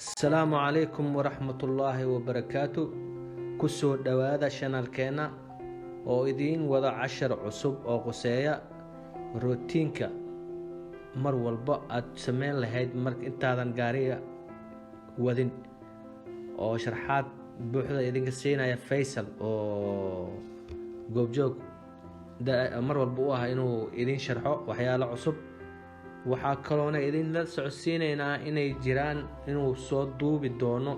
السلام عليكم ورحمة الله وبركاته. كسو دوادا شانالكينا oo idiin wada cashar cusub oo quseeya rootiinka mar walba aad sameyn lahayd marka intaadan gaariga wadin oo sharxaad buuxda idinka siinaya Faisal oo goobjoog mar walba u ah inuu idin sharxo waxyaalo cusub. waxaa kaloona idin la socodsiinaynaa inay jiraan inuu soo duubi doono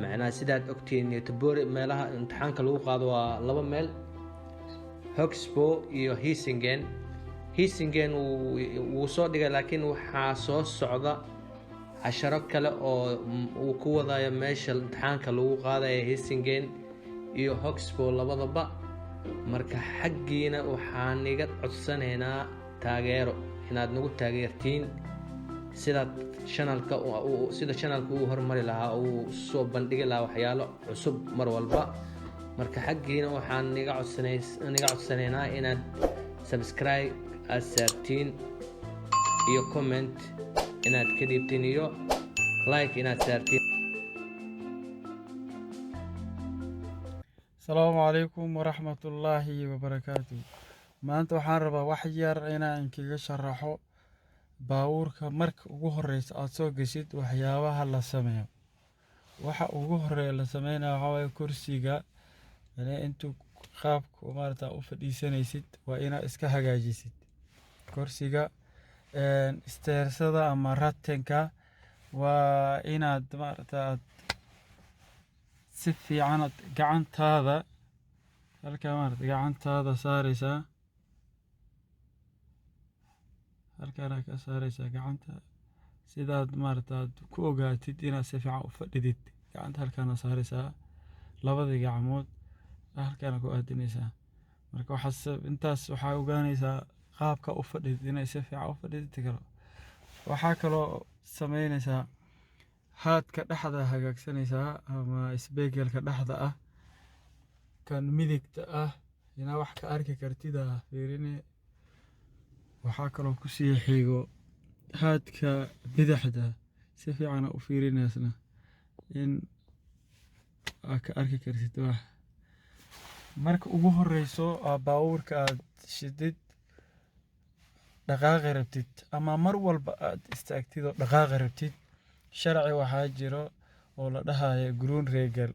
macnaa sidaad ogtiin Tabori meelaha imtixaanka lagu qaado waa laba meel, Hoxpo iyo Hisingen wuu soo dhigay, laakiin waxaa soo socda casharo kale oo uu ku wadayo meesha imtixaanka lagu qaadayo Hisingen iyo Hoxpo labadaba. marka xaggiina waxaan iga codsanaynaa taageero inaad nagu taageertiin sida channelka uu horumari lahaa uu soo bandhigi lahaa waxyaalo cusub mar walba. marka xaggiina waxaan niga codsanaynaa inaad subscribe aad saartiin iyo comment inaad ka dhiibtiin iyo like inaad saartiin. السلام عليكم ورحمة الله وبركاته. maanta waxaan rabaa wax yar inaan kaga sharaxo baabuurka marka ugu horeysa aad soo gashid waxyaabaha la sameeyo. waxa ugu horeeya la sameeyo waxa way kursiga intuu qaabka maarta u fadhiisanaysid waa inaad iska hagaajisid kursiga. steersada ama ratenka waa inaad maarta si fiican gacantaada halka maarta gacantaada saaraysaa halkaana ka saaraysaa gacanta sidaad maarta ku ogaatid inaad si fiican u fadhidid. gacanta halkaana saaraysaa labada gacmood halkaana ku aadinaysaa. marka intaas waxaa ogaanaysaa qaabka u fadhidid inay si fiican u fadhidid karo. waxaa kaloo sameynaysaa haadka dhexda hagaagsanaysaa ama isbeegelka dhexda ah kan midigta ah inaa wax ka arki kartid fiirine. waxaa kaloo ku sii xigo haadka bidixda si fiican u fiirinaysna in aad ka arki kartid wax. marka ugu horeyso baabuurka aad shidid dhaqaaqi rabtid ama mar walba aad istaagtid oo dhaqaaqi rabtid, sharci waxaa jiro oo la dhahayo green regal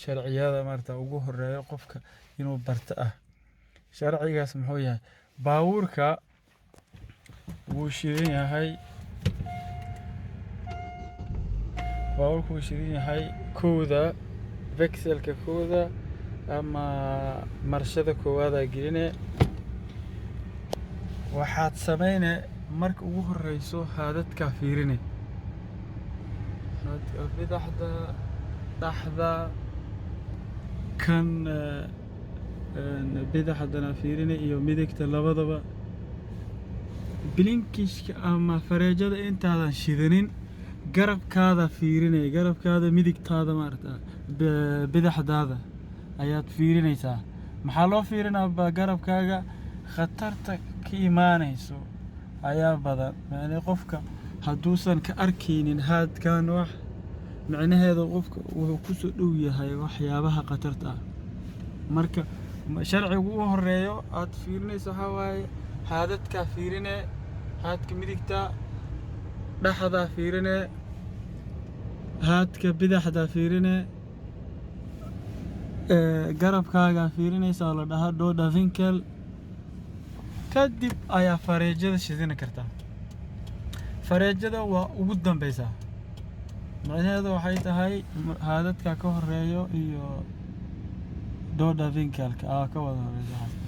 sharciyada maarta ugu horeeyo qofka inuu barto ah. sharcigaas muxuu yahay? baabuurka wuu shidan yahay kooda vexelka kooda ama marshada koowaad geline. waxaad sameyne marka ugu horeyso haadadka fiirine bidixda dhaxda kan bidixdana fiirine iyo midigta labadaba. blinkishka ama fareejada intaadan shidanin garabkaada fiirine, garabkaada midigtaada maarta bidixdaada ayaad fiirinaysaa. maxaa loo fiirinaa garabkaaga? khatarta ka imaanayso ayaa badan. macnaheedu qofka hadduusan ka arkaynin haadkan wax macnaheedu qofka wuxuu ku soo dhow yahay waxyaabaha khatarta ah. marka sharciga ugu horeeyo aad fiirinayso waxa waaye haadadka fiirine, haadka midigta dhaxda fiirine, haadka bidixda fiirine, garabkaaga fiirinaysa la dhahaa dooda vinkel. kadib ayaa fareejada shidin kartaa. fareejada waa ugu dambaysa. macnaheedu waxay tahay haadadka ka horeeyo iyo dooda vinkelka ka wada horeeyo.